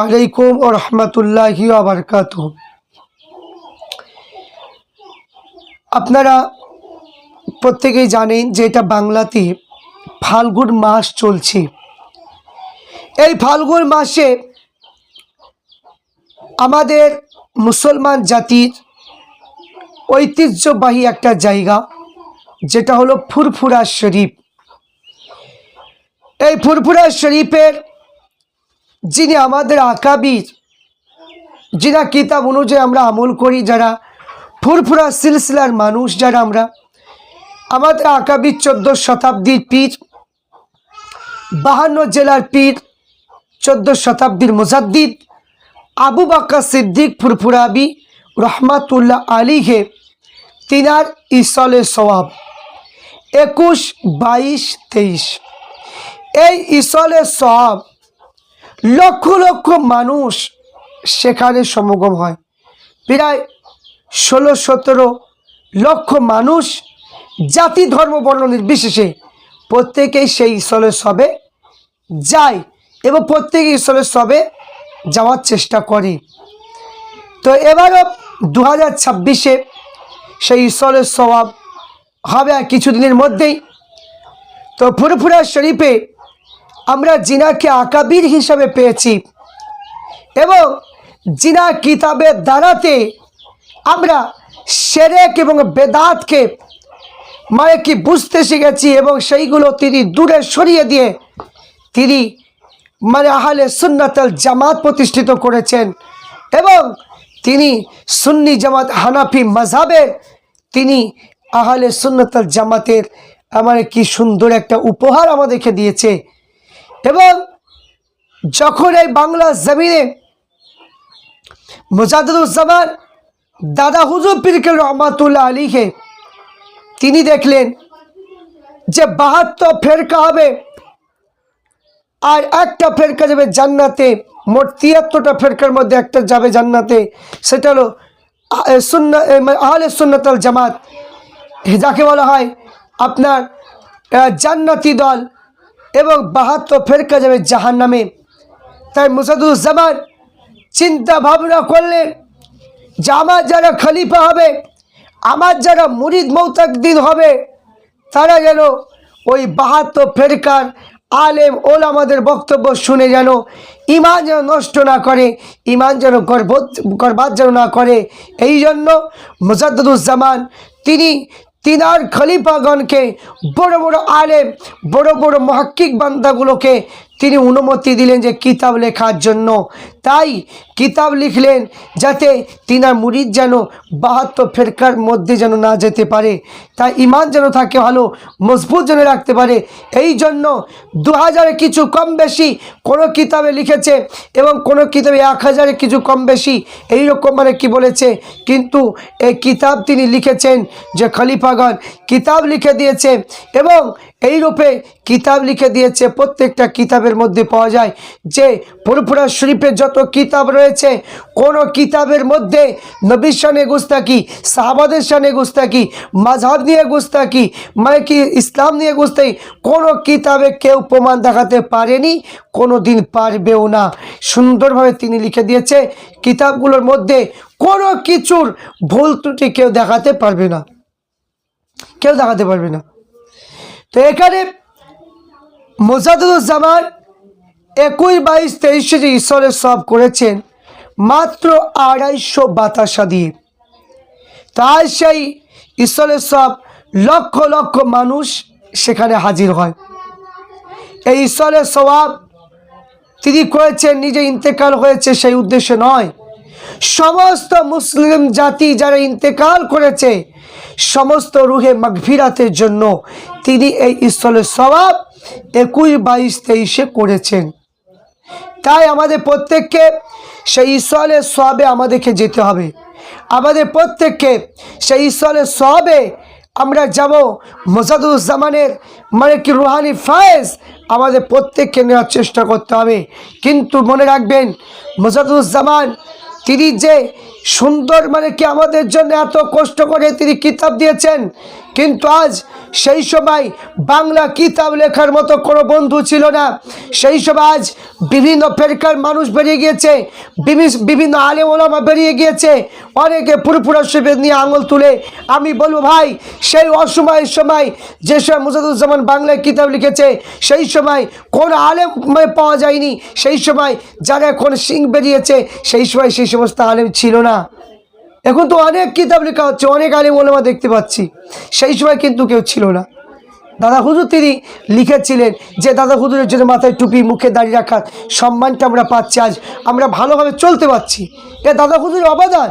আলাইকুম ওয়া রাহমাতুল্লাহি ওয়া বারাকাতুহু। আপনারা প্রত্যেকেই জানেন যে এটা বাংলাতে ফাল্গুন মাস চলছে। এই ফাল্গুন মাসে আমাদের মুসলমান জাতির ঐতিহ্যবাহী একটা জায়গা, যেটা হলো ফুরফুরা শরীফ। এই ফুরফুরা শরীফের যিনি আমাদের আকাবির, যিনা কিতাব অনুযায়ী আমরা আমল করি, যারা ফুরফুরা সিলসিলার মানুষ, যারা আমরা, আমাদের আকাবির 14 শতাব্দীর পীর, 52 জেলার পীর, 14 শতাব্দীর মুজাদ্দিদ আবু বকর সিদ্দিক ফুরফুরাবি রহমাতুল্লাহ আলাইহি, তিনার ইসলে সওয়াব 21, 22, 23। এই ইসলে সওয়াব লক্ষ লক্ষ মানুষ সেখানে সমাগম হয়। প্রায় 16-17 লক্ষ মানুষ, জাতি ধর্ম বর্ণ নির্বিশেষে প্রত্যেকেই সেই ইসলে সবে যায় এবং প্রত্যেকে ইসলে সবে যাওয়ার চেষ্টা করে। তো এবারও 2026-এ সেই ইসলে সওয়াব হবে আর কিছুদিনের মধ্যেই। তো ফুরফুরা শরীফে আমরা জিনাকে আকাবির হিসাবে পেয়েছি এবং জিনা কিতাবের দ্বারাতে আমরা শিরক এবং বেদাতকে কি বুঝতে শিখেছি এবং সেইগুলো তিনি দূরে সরিয়ে দিয়ে তিনি আহলে সুন্নাত আল জামাত প্রতিষ্ঠিত করেছেন এবং তিনি সুন্নি জামাত হানাফি মাযহাবের তিনি আহলে সুন্নাত আল জামাতের কি সুন্দর একটা উপহার আমাদেরকে দিয়েছে। এবং যখন এই বাংলা জমিনে মুজাদ্দিদুজ্জামান দাদা হুজুর পীর রহমাতুল্লাহ আলাইহি তিনি দেখলেন যে 72 ফেরকা হবে আর একটা ফেরকা যাবে জান্নাতে। মোট 73টা ফেরকার মধ্যে একটা যাবে জান্নাতে, সেটা হলো আহলে সুন্নাত আল জামাত, যাকে বলা হয় আপনার জান্নাতি দল, এবং 72 ফেরকা যাবে জাহান্নামে। তাই মুজাদ্দিদুজ্জামান চিন্তা ভাবনা করলেন যে আমার যারা খলিফা হবে, আমার যারা মুরিদ মওতাকদিন হবে, তারা যেন ওই 72 ফেরকার আলেম ওলামাদের বক্তব্য শুনে যেন ইমান যেন নষ্ট না করে, ইমান যেন গর্বাত যেন না করে। এই জন্য মুজাদ্দিদুজ্জামান তিনি তিনার খলিফাগণকে, বড় বড় আলেম, বড় বড় মুহাক্কিক বান্দাগুলোকে তিনি অনুমতি দিলেন যে কিতাব লেখার জন্য। তাই কিতাব লিখলেন যাতে তিনার মুরিদ যেন 72 ফেরকার মধ্যে যেন না যেতে পারে, তাই ইমান যেন থাকে ভালো, মজবুত যেন রাখতে পারে। এই জন্য 2000 কিছু কম বেশি কোনো কিতাবে লিখেছে এবং কোনো কিতাবে 1000 কিছু কম বেশি এইরকম কি বলেছে, কিন্তু এই কিতাব তিনি লিখেছেন যে খলিফাগণ কিতাব লিখে দিয়েছে এবং এই রূপে কিতাব লিখে দিয়েছে। প্রত্যেকটা কিতাবের মধ্যে পাওয়া যায় যে ফুরফুরা শরীফের যত কিতাব রয়েছে, কোনো কিতাবের মধ্যে নবীর শানে গুস্তাকি, সাহাবাদের শানে গুস্তাকি, মাযহাব নিয়ে গুস্তাকি, কি ইসলাম নিয়ে গুস্তাকি, কোনো কিতাবে কেউ প্রমাণ দেখাতে পারেনি, কোনো দিন পারবেও না। সুন্দরভাবে তিনি লিখে দিয়েছে, কিতাবগুলোর মধ্যে কোনো কিছুর ভুল ত্রুটি কেউ দেখাতে পারবে না, কেউ দেখাতে পারবে না। তো এখানে মুজাদ্দিদুজ্জামান 21, 22, 23 যে ইসলে সওয়াব করেছেন মাত্র 250 বাতাসা দিয়ে, তাই সেই ইসলে সওয়াব লক্ষ লক্ষ মানুষ সেখানে হাজির হয়। এই ইসলে সওয়াব তিনি করেছেন নিজে ইন্তেকাল হয়েছে সেই উদ্দেশ্যে নয়, সমস্ত মুসলিম জাতি যারা ইন্তেকাল করেছে সমস্ত রুহে মাগফিরাতের জন্য তিনি এই ইসলে সওয়াব 21, 22, 23 করেছেন। তাই আমাদের প্রত্যেককে সেই ইসলে সওয়াবে আমাদেরকে যেতে হবে, আমাদের প্রত্যেককে সেই ইসলে সওয়াবে আমরা যাব। মুজাদ্দিদুজ্জামানের কি রুহানি ফায়েজ আমাদের প্রত্যেককে নেওয়ার চেষ্টা করতে হবে। কিন্তু মনে রাখবেন, মুজাদ্দিদুজ্জামান তিনি যে সুন্দর কি আমাদের জন্য এত কষ্ট করে তিনি কিতাব দিয়েছেন, কিন্তু আজ সেই সময় বাংলা কিতাব লেখার মতো কোনো বন্ধু ছিল না। সেই সময় আজ বিভিন্ন ফেরকার মানুষ বেরিয়ে গিয়েছে, বিভিন্ন আলেম ওলামা বেরিয়ে গিয়েছে, অনেকে ফুরফুরা শরীফ নিয়ে আঙুল তুলে। আমি বলবো ভাই, সেই অসময়ের সময় যে সময় মুজাদুজ্জামান বাংলায় কিতাব লিখেছে সেই সময় কোন আলেম পাওয়া যায়নি। সেই সময় যারা এখন সিং বেরিয়েছে সেই সময় সেই সমস্ত আলেম ছিল না। এখন তো অনেক কিতাব লেখা হচ্ছে, অনেক আলেম ওলামা দেখতে পাচ্ছি, সেই সময় কিন্তু কেউ ছিল না। দাদা হুজুর তিনি লিখেছিলেন যে দাদা হুজুরের জন্য মাথায় টুপি মুখে দাড়ি রাখার সম্মানটা আমরা পাচ্ছি, আজ আমরা ভালোভাবে চলতে পারছি, এ দাদা হুজুরের অবদান।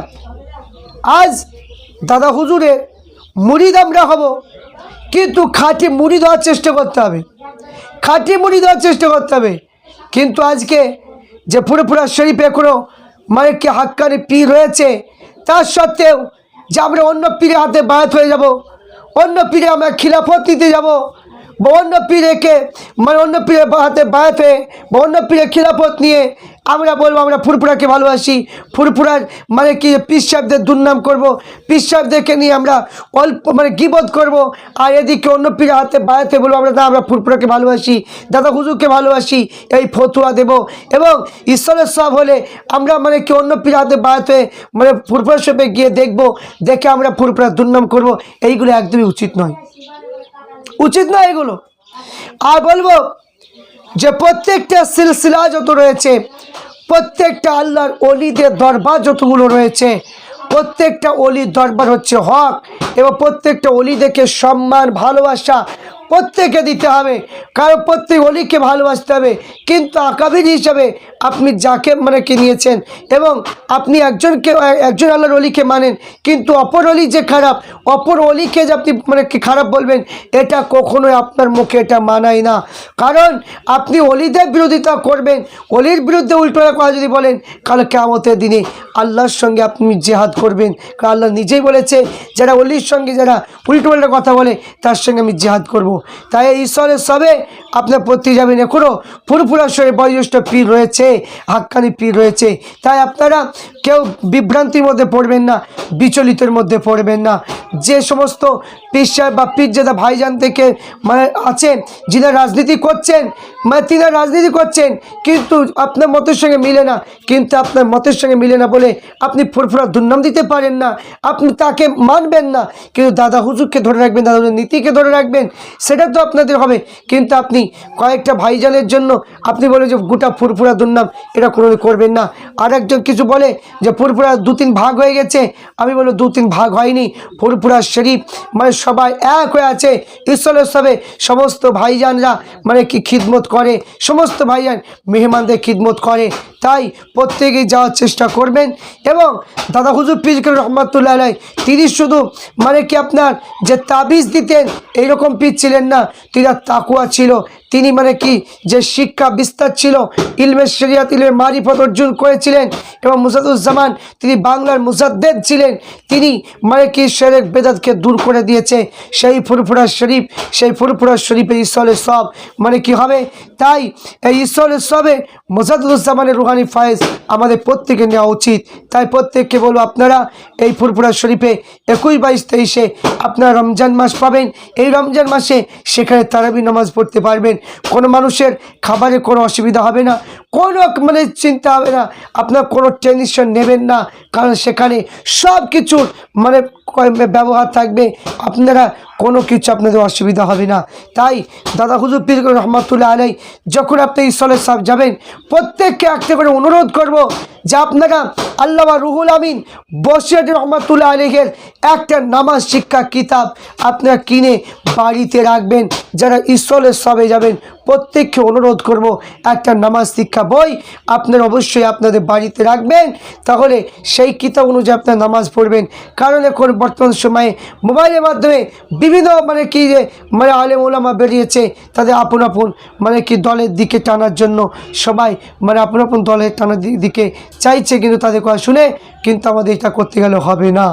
আজ দাদা হুজুরের মুরিদ আমরা হব, কিন্তু খাঁটি মুরিদ হওয়ার চেষ্টা করতে হবে, খাঁটি মুরিদ হওয়ার চেষ্টা করতে হবে। কিন্তু আজকে যে ফুরফুরা শরীফে এখনও মানে কি হাক্কানি পীর রয়েছে, তার সত্ত্বেও যে আমরা অন্য পীরের হাতে বায়াত হয়ে যাব, অন্য পীরে আমরা খিলাফত নিতে যাব, বা অন্য পীরেকে মানে অন্য পীরের হাতে বায়াত হয়ে বা অন্য পীরের খিলাফত নিয়ে আমরা বলবো আমরা ফুরফুরাকে ভালোবাসি, ফুরফুরার মানে কি পীর সাহেবদের দুর্নাম করব, পীর সাহেবদেরকে নিয়ে আমরা অল্প মানে গীবত করব, আর এদিকে অন্য পীরের হাতে বায়াতে বলবো আমরা না আমরা ফুরফুরাকে ভালোবাসি, দাদা হুজুরকে ভালোবাসি, এই ফতুয়া দেব। এবং ঈশ্বরের সব হলে আমরা মানে কি অন্য পীরের হাতে বায়াত হয়ে মানে ফুরফুরা শরীফে গিয়ে দেখব, দেখে আমরা ফুরফুরার দুর্নাম করব, এইগুলো একদমই উচিত নয়, উচিত নয় এগুলো। আর বলবো যে প্রত্যেকটা সিলসিলা যত রয়েছে, প্রত্যেকটা আল্লাহর অলিদের দরবার যতগুলো রয়েছে, প্রত্যেকটা অলির দরবার হচ্ছে হক, এবং প্রত্যেকটা অলিদেরকে সম্মান ভালোবাসা প্রত্যেকে দিতে হবে, কারণ প্রত্যেক অলিকে ভালোবাসতে হবে। কিন্তু আকাবির হিসাবে আপনি যাকে মানে কি নিয়েছেন এবং আপনি একজন আল্লাহর অলিকে মানেন, কিন্তু অপর অলি যে খারাপ, অপর অলিকে যে আপনি মানে কি খারাপ বলবেন, এটা কখনোই আপনার মুখে এটা মানায় না। কারণ আপনি অলিদের বিরোধিতা করবেন, অলির বিরুদ্ধে উল্টোটা কথা যদি বলেন, কাল কিয়ামতের দিনে আল্লাহর সঙ্গে আপনি জেহাদ করবেন। কারণ আল্লাহ নিজেই বলেছে যারা অলির সঙ্গে যারা উল্টো পাল্টা কথা বলে তার সঙ্গে আমি জেহাদ করব। তাই ঈশ্বরের সবে আপনার প্রতি যাবেন। এখনও ফুরফুরা শরীফ বয়োজ্যেষ্ঠ পীর রয়েছে, হাক্কানি পীর রয়েছে, তাই আপনারা কেউ বিভ্রান্তির মধ্যে পড়বেন না, বিচলিতের মধ্যে পড়বেন না। যে সমস্ত পীর সাহেব বা পীরজাদা ভাইজান থেকে মানে আছেন যিনি রাজনীতি করছেন, মানে তিনি রাজনীতি করছেন কিন্তু আপনার মতের সঙ্গে মিলে না, কিন্তু আপনার মতের সঙ্গে মিলে না বলে আপনি ফুরফুরা দুর্নাম দিতে পারেন না, আপনি তাকে মানবেন না, কিন্তু দাদা হুজুরকে ধরে রাখবেন, দাদা হুজুর নীতিকে ধরে রাখবেন, সেটা তো আপনাদের হবে। কিন্তু আপনি কয়েকটা ভাইজানের জন্য আপনি বলে যে গোটা ফুরফুরা দুর্নাম, এটা কোনো করবেন না। আর একজন কিছু বলে যে ফুরফুরা 2-3 ভাগ হয়ে গেছে, আমি বলবো 2-3 ভাগ হয়নি, ফুরফুরা শরীফ মানে সবাই এক হয়ে আছে। ঈশ্বরের সবে সমস্ত ভাইজানরা মানে কি খিদমত করে, সমস্ত ভাইজান মেহমানদের খিদমত করে, তাই প্রত্যেকেই যাওয়ার চেষ্টা করবেন। এবং দাদা হুজুর পীর রহমাতুল্লাহ আলাইহি তিনি শুধু মানে কি আপনার যে তাবিজ দিতেন এইরকম পীর ছিলেন না, তিনি তাকুয়া ছিল, তিনি মানে কি যে শিক্ষা বিস্তার ছিল, ইলমের শরিয়াত ইলমের মারিফত অর্জন করেছিলেন। এবং মুজাদুজ্জামান তিনি বাংলার মুজাদ্দেদ ছিলেন, তিনি মানে কি শিরক বেদাতকে দূর করে দিয়েছে। সেই ফুরফুরা শরীফ, সেই ফুরফুরা শরীফের ঈশ্বরের সব মানে কি হবে, তাই এই ঈশ্বরের সবে মুজাদুজ্জামানের রুহানি ফায়েজ আমাদের প্রত্যেকে নেওয়া উচিত। তাই প্রত্যেককে বলবো আপনারা এই ফুরফুরা শরীফে 21, 22, 23 আপনারা রমজান মাস পাবেন। এই রমজান মাসে সেখানে তারাবি নামাজ পড়তে পারবেন, কোনো মানুষের খাবারে কোনো অসুবিধা হবে না, কোনো মানে চিন্তা হবে না, আপনার কোনো টেনশন নেবেন না, কারণ সেখানে সব কিছুর মানে ব্যবহার থাকবে, আপনারা কোনো কিছু আপনাদের অসুবিধা হবে না। তাই দাদা হুজুর পীর রহমাতুল্লাহ আলাইহি যখন আপনি ঈশ্বরের সাহেব যাবেন, প্রত্যেককে একটা করে অনুরোধ করব যে আপনারা আল্লামা রুহুল আমিন বসিরহাটি রহমাতুল্লাহ আলাইহির একটা নামাজ শিক্ষা কিতাব আপনারা কিনে বাড়িতে রাখবেন। যারা ঈশ্বরের সবে যাবেন প্রত্যেককে অনুরোধ করব একটা নামাজ শিক্ষা বই আপনারা অবশ্যই আপনাদের বাড়িতে রাখবেন, তাহলে সেই কিতাব অনুযায়ী আপনারা নামাজ পড়বেন। কারণ এখন বর্তমান সময়ে মোবাইলের মাধ্যমে বিভিন্ন মানে কি যে মানে আলেম ওলামা বেরিয়েছে, তাদের আপন আপন মানে কি দলের দিকে টানার জন্য সবাই মানে আপন আপন দলের টানার দিকে চাইছে, কিন্তু তাদের কথা শুনে কিন্তু আমাদের এটা করতে গেলে হবে না।